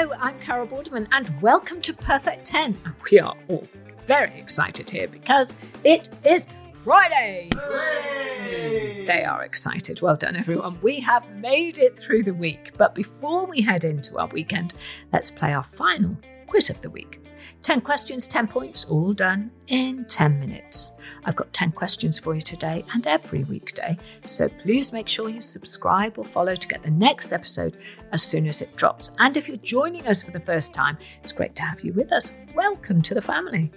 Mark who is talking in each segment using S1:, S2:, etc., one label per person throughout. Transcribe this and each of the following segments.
S1: Hello, I'm Carol Vorderman and welcome to Perfect 10. And we are all very excited here because it is Friday.
S2: Hooray!
S1: They are excited. Well done, everyone. We have made it through the week. But before we head into our weekend, let's play our final quiz of the week. 10 questions, 10 points, all done in 10 minutes. I've got 10 questions for you today and every weekday, so please make sure you subscribe or follow to get the next episode as soon as it drops. And if you're joining us for the first time, it's great to have you with us. Welcome to the family.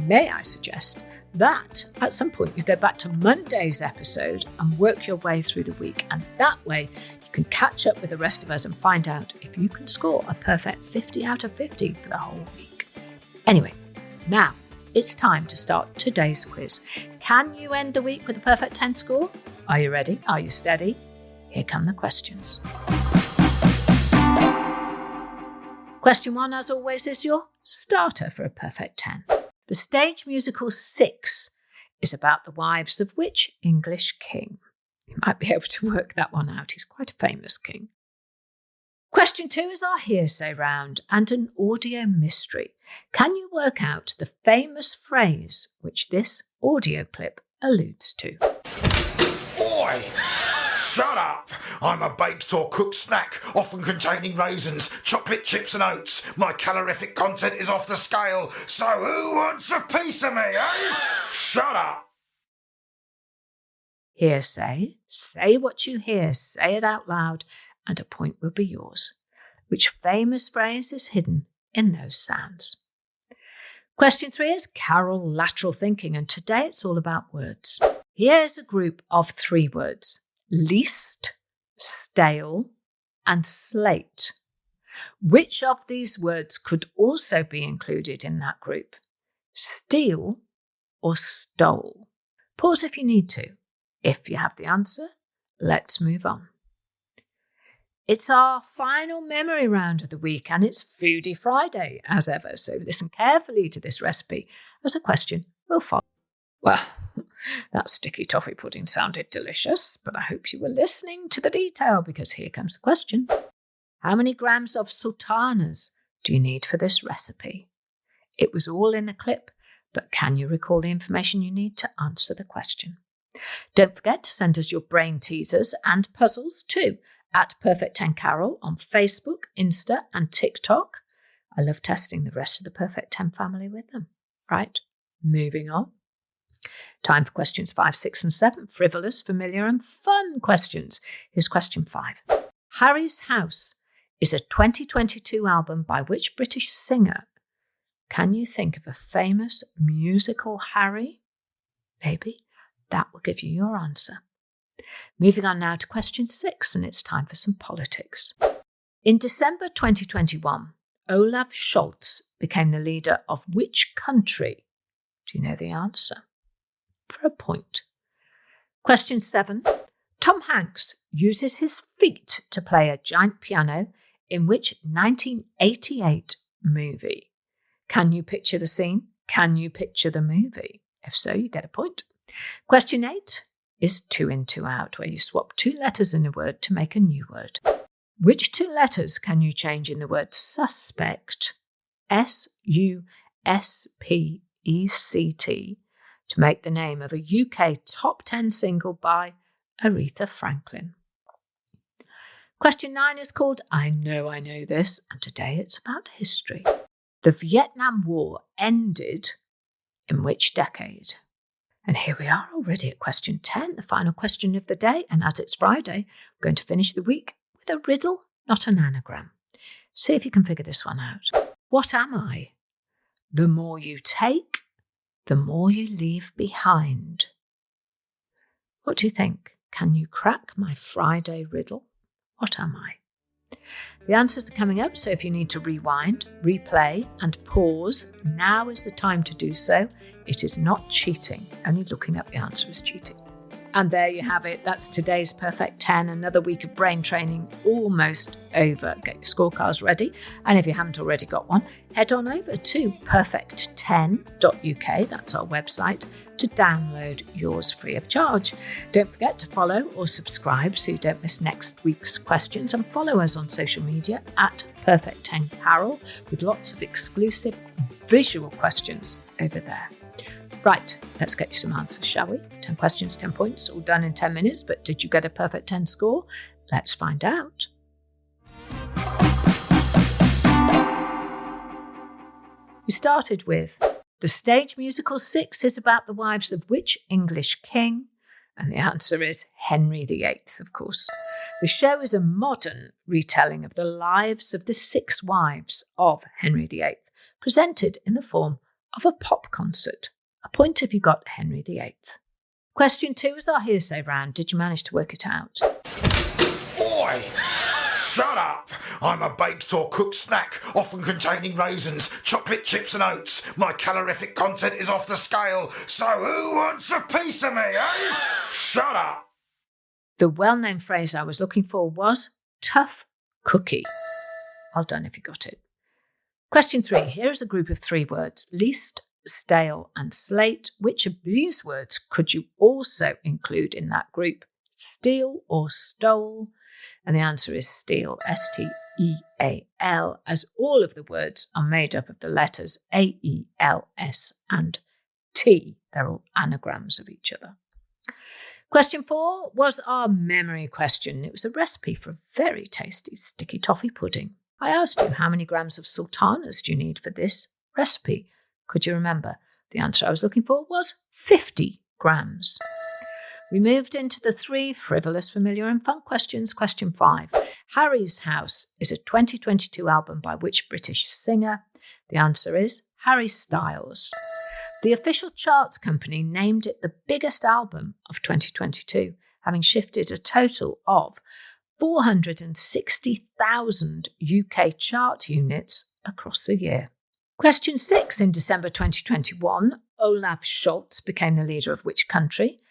S1: May I suggest that at some point you go back to Monday's episode and work your way through the week, and that way you can catch up with the rest of us and find out if you can score a perfect 50 out of 50 for the whole week. Anyway, now it's time to start today's quiz. Can you end the week with a perfect 10 score? Are you ready? Are you steady? Here come the questions. Question 1, as always, is your starter for a perfect 10. The stage musical 6 is about the wives of which English king? You might be able to work that one out. He's quite a famous king. Question 2 is our hearsay round and an audio mystery. Can you work out the famous phrase which this audio clip alludes to?
S2: Oi! Shut up! I'm a baked or cooked snack, often containing raisins, chocolate chips and oats. My calorific content is off the scale, so who wants a piece of me, eh? Shut up!
S1: Hearsay. Say what you hear, say it out loud, and a point will be yours. Which famous phrase is hidden in those sounds? Question 3 is Carol lateral thinking, and today it's all about words. Here's a group of 3 words: least, stale, and slate. Which of these words could also be included in that group? Steal or stole? Pause if you need to. If you have the answer, let's move on. It's our final memory round of the week and it's Foodie Friday as ever, so listen carefully to this recipe as a question will follow. Well, that sticky toffee pudding sounded delicious, but I hope you were listening to the detail because here comes the question. How many grams of sultanas do you need for this recipe? It was all in the clip, but can you recall the information you need to answer the question? Don't forget to send us your brain teasers and puzzles too at Perfect 10 Carol on Facebook, Insta and TikTok. I love testing the rest of the Perfect 10 family with them. Right, moving on. Time for questions 5, 6 and 7. Frivolous, familiar and fun questions. Here's question 5. Harry's House is a 2022 album by which British singer? Can you think of a famous musical Harry? Maybe. That will give you your answer. Moving on now to question 6, and it's time for some politics. In December 2021, Olaf Scholz became the leader of which country? Do you know the answer? For a point. Question 7. Tom Hanks uses his feet to play a giant piano in which 1988 movie? Can you picture the scene? Can you picture the movie? If so, you get a point. Question 8 is 2 in, 2 out, where you swap 2 letters in a word to make a new word. Which 2 letters can you change in the word suspect, suspect, to make the name of a UK top 10 single by Aretha Franklin? Question 9 is called I Know This, and today it's about history. The Vietnam War ended in which decade? And here we are already at question 10, the final question of the day. And as it's Friday, we're going to finish the week with a riddle, not an anagram. See if you can figure this one out. What am I? The more you take, the more you leave behind. What do you think? Can you crack my Friday riddle? What am I? The answers are coming up, so if you need to rewind, replay and pause, now is the time to do so. It is not cheating. Only looking up the answer is cheating. And there you have it. That's today's Perfect 10. Another week of brain training almost over. Get your scorecards ready. And if you haven't already got one, head on over to perfect10.uk. That's our website to download yours free of charge. Don't forget to follow or subscribe so you don't miss next week's questions, and follow us on social media at Perfect10Carol with lots of exclusive visual questions over there. Right, let's get you some answers, shall we? 10 questions, 10 points, all done in 10 minutes. But did you get a perfect 10 score? Let's find out. We started with, the stage musical 6 is about the wives of which English king? And the answer is Henry VIII, of course. The show is a modern retelling of the lives of the 6 wives of Henry VIII, presented in the form of a pop concert. A point if you got Henry VIII. Question 2 is our hearsay round. Did you manage to work it out?
S2: Oi! Shut up! I'm a baked or cooked snack, often containing raisins, chocolate chips and oats. My calorific content is off the scale, so who wants a piece of me, eh? Shut up!
S1: The well-known phrase I was looking for was tough cookie. Well done if you got it. Question 3. Here's a group of 3 words. Least, stale and slate. Which of these words could you also include in that group? Steal or stole? And the answer is steal, S-T-E-A-L, as all of the words are made up of the letters A-E-L-S and T. They're all anagrams of each other. Question 4 was our memory question. It was a recipe for a very tasty sticky toffee pudding. I asked you, how many grams of sultanas do you need for this recipe? Could you remember? The answer I was looking for was 50 grams. We moved into the 3 frivolous, familiar and fun questions. Question 5. Harry's House is a 2022 album by which British singer? The answer is Harry Styles. The official charts company named it the biggest album of 2022, having shifted a total of 460,000 UK chart units across the year. Question 6. In December 2021, Olaf Scholz became the leader of which country?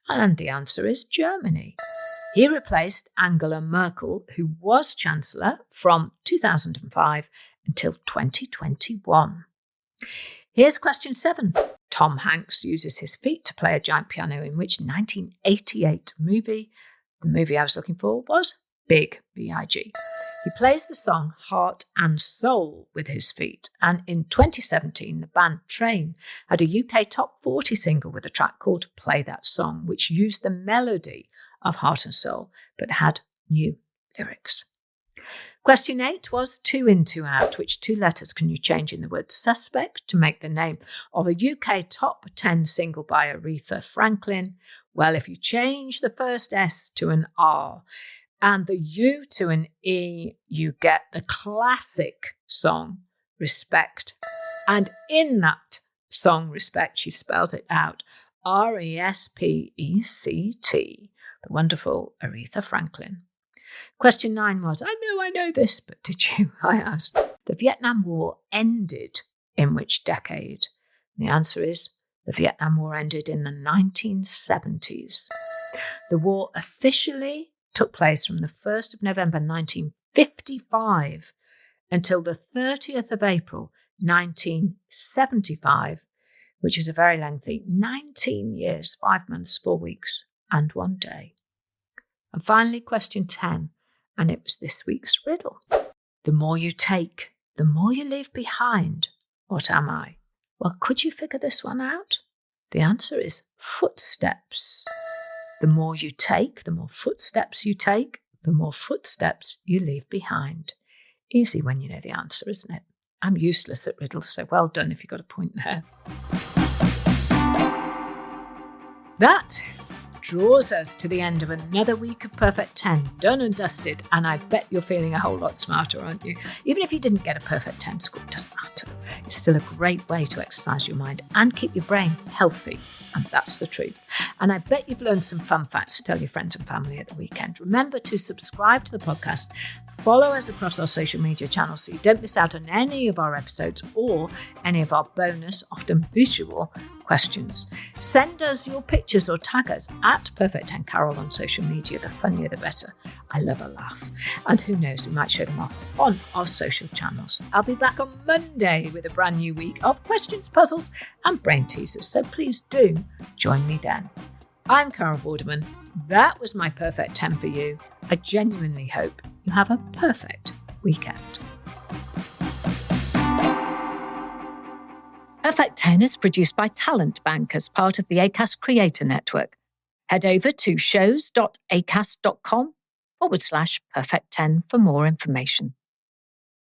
S1: And the answer is Germany. He replaced Angela Merkel, who was Chancellor from 2005 until 2021. Here's question 7. Tom Hanks uses his feet to play a giant piano in which 1988 movie? The movie I was looking for was Big, B-I-G. He plays the song Heart and Soul with his feet, and in 2017 the band Train had a UK top 40 single with a track called Play That Song, which used the melody of Heart and Soul but had new lyrics. Question 8 was 2 in, 2 out. Which 2 letters can you change in the word suspect to make the name of a UK top 10 single by Aretha Franklin? Well, if you change the first S to an R and the U to an E, you get the classic song Respect. And in that song Respect, she spelled it out, R-E-S-P-E-C-T, the wonderful Aretha Franklin. Question 9 was, I know this, but did you? I asked. The Vietnam War ended in which decade? And the answer is, the Vietnam War ended in the 1970s. The war officially took place from the 1st of November 1955 until the 30th of April 1975, which is a very lengthy 19 years, 5 months, 4 weeks and 1 day. And finally, question 10, and it was this week's riddle. The more you take, the more you leave behind. What am I? Well, could you figure this one out? The answer is footsteps. The more you take, the more footsteps you take, the more footsteps you leave behind. Easy when you know the answer, isn't it? I'm useless at riddles, so well done if you got a point there. That draws us to the end of another week of Perfect 10, done and dusted, and I bet you're feeling a whole lot smarter, aren't you? Even if you didn't get a perfect 10 score, it doesn't matter. It's still a great way to exercise your mind and keep your brain healthy, and that's the truth. And I bet you've learned some fun facts to tell your friends and family at the weekend. Remember to subscribe to the podcast, follow us across our social media channels so you don't miss out on any of our episodes or any of our bonus, often visual, questions. Send us your pictures or tag us at Perfect 10 Carol on social media. The funnier the better. I love a laugh. And who knows, we might show them off on our social channels. I'll be back on Monday with a brand new week of questions, puzzles and brain teasers. So please do join me then. I'm Carol Vorderman. That was my Perfect 10 for you. I genuinely hope you have a perfect weekend. Perfect 10 is produced by Talent Bank as part of the Acast Creator Network. Head over to shows.acast.com/perfect10 for more information.